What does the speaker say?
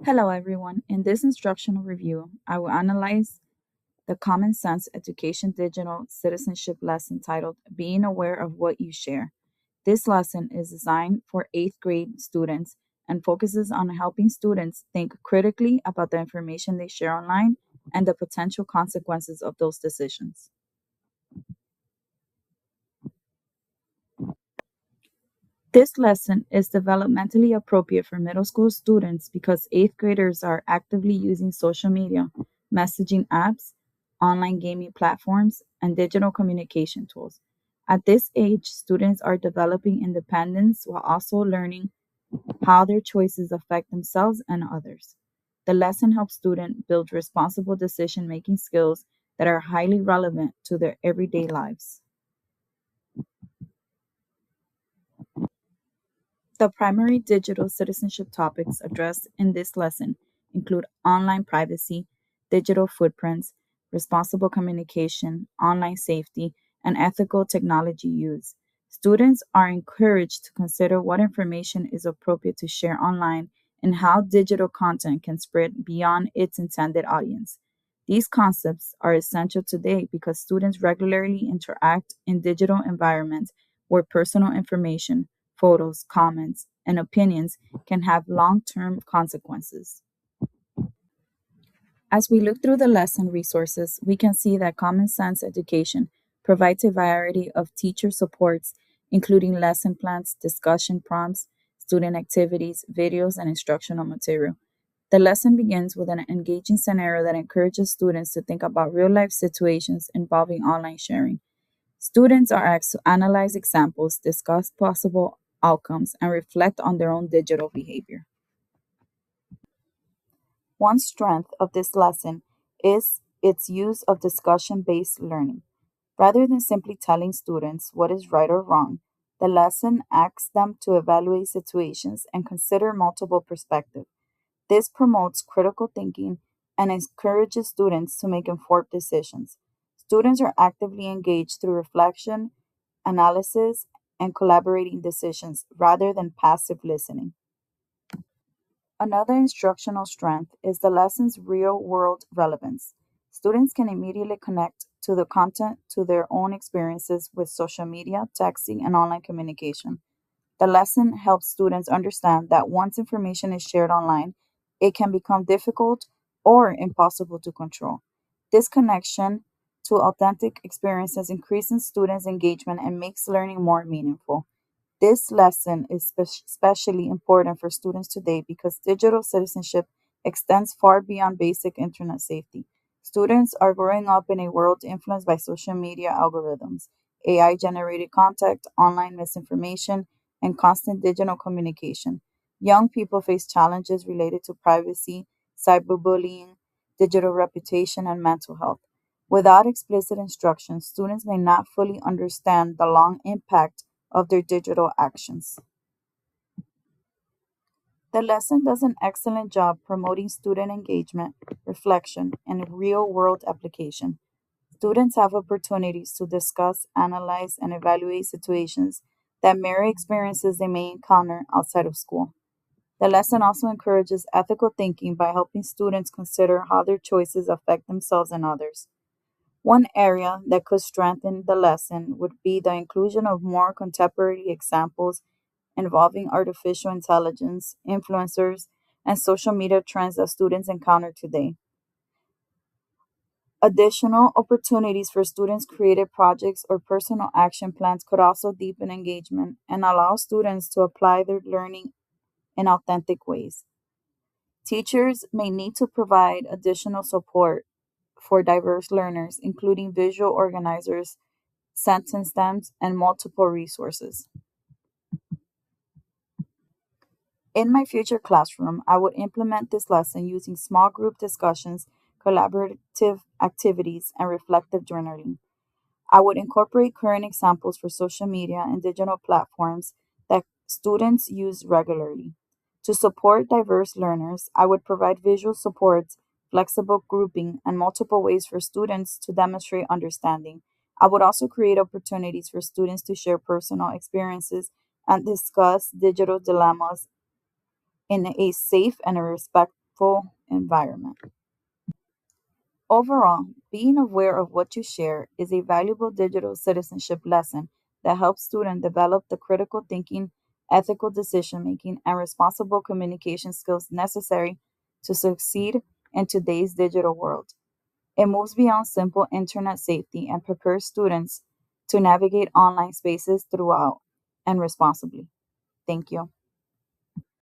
Hello, everyone. In this instructional review, I will analyze the Common Sense Education Digital Citizenship lesson titled Being Aware of What You Share. This lesson is designed for 8th grade students and focuses on helping students think critically about the information they share online and the potential consequences of those decisions. This lesson is developmentally appropriate for middle school students because 8th graders are actively using social media, messaging apps, online gaming platforms, and digital communication tools. At this age, students are developing independence while also learning how their choices affect themselves and others. The lesson helps students build responsible decision making skills that are highly relevant to their everyday lives. The primary digital citizenship topics addressed in this lesson include online privacy, digital footprints, responsible communication, online safety, and ethical technology use. Students are encouraged to consider what information is appropriate to share online and how digital content can spread beyond its intended audience. These concepts are essential today because students regularly interact in digital environments where personal information, photos, comments, and opinions can have long term consequences. As we look through the lesson resources, we can see that Common Sense Education provides a variety of teacher supports, including lesson plans, discussion prompts, student activities, videos, and instructional material. The lesson begins with an engaging scenario that encourages students to think about real life situations involving online sharing. Students are asked to analyze examples, discuss possible outcomes, and reflect on their own digital behavior. One strength of this lesson is its use of discussion based learning. Rather than simply telling students what is right or wrong, the lesson asks them to evaluate situations and consider multiple perspectives. This promotes critical thinking and encourages students to make informed decisions. Students are actively engaged through reflection, analysis, and collaborating decisions rather than passive listening. Another instructional strength is the lesson's real world relevance. Students can immediately connect to the content to their own experiences with social media, texting, and online communication. The lesson helps students understand that once information is shared online, it can become difficult or impossible to control. This connection to authentic experiences increases students' engagement and makes learning more meaningful. This lesson is especially important for students today because digital citizenship extends far beyond basic internet safety. Students are growing up in a world influenced by social media algorithms, AI generated content, online misinformation, and constant digital communication. Young people face challenges related to privacy, cyberbullying, digital reputation, and mental health. Without explicit instructions, students may not fully understand the long impact of their digital actions. The lesson does an excellent job promoting student engagement, reflection, and real world application. Students have opportunities to discuss, analyze, and evaluate situations that mirror experiences they may encounter outside of school. The lesson also encourages ethical thinking by helping students consider how their choices affect themselves and others. One area that could strengthen the lesson would be the inclusion of more contemporary examples involving artificial intelligence, influencers, and social media trends that students encounter today. Additional opportunities for students' creative projects or personal action plans could also deepen engagement and allow students to apply their learning in authentic ways. Teachers may need to provide additional support for diverse learners, including visual organizers, sentence stems, and multiple resources. In my future classroom, I would implement this lesson using small group discussions, collaborative activities, and reflective journaling. I would incorporate current examples for social media and digital platforms that students use regularly. To support diverse learners, I would provide visual supports, flexible grouping, and multiple ways for students to demonstrate understanding. I would also create opportunities for students to share personal experiences and discuss digital dilemmas in a safe and a respectful respectful environment. Overall, being aware of what you share is a valuable digital citizenship lesson that helps students develop the critical thinking, ethical decision making, and responsible communication skills necessary to succeed in today's digital world. It moves beyond simple internet safety and prepares students to navigate online spaces throughout and responsibly. Thank you.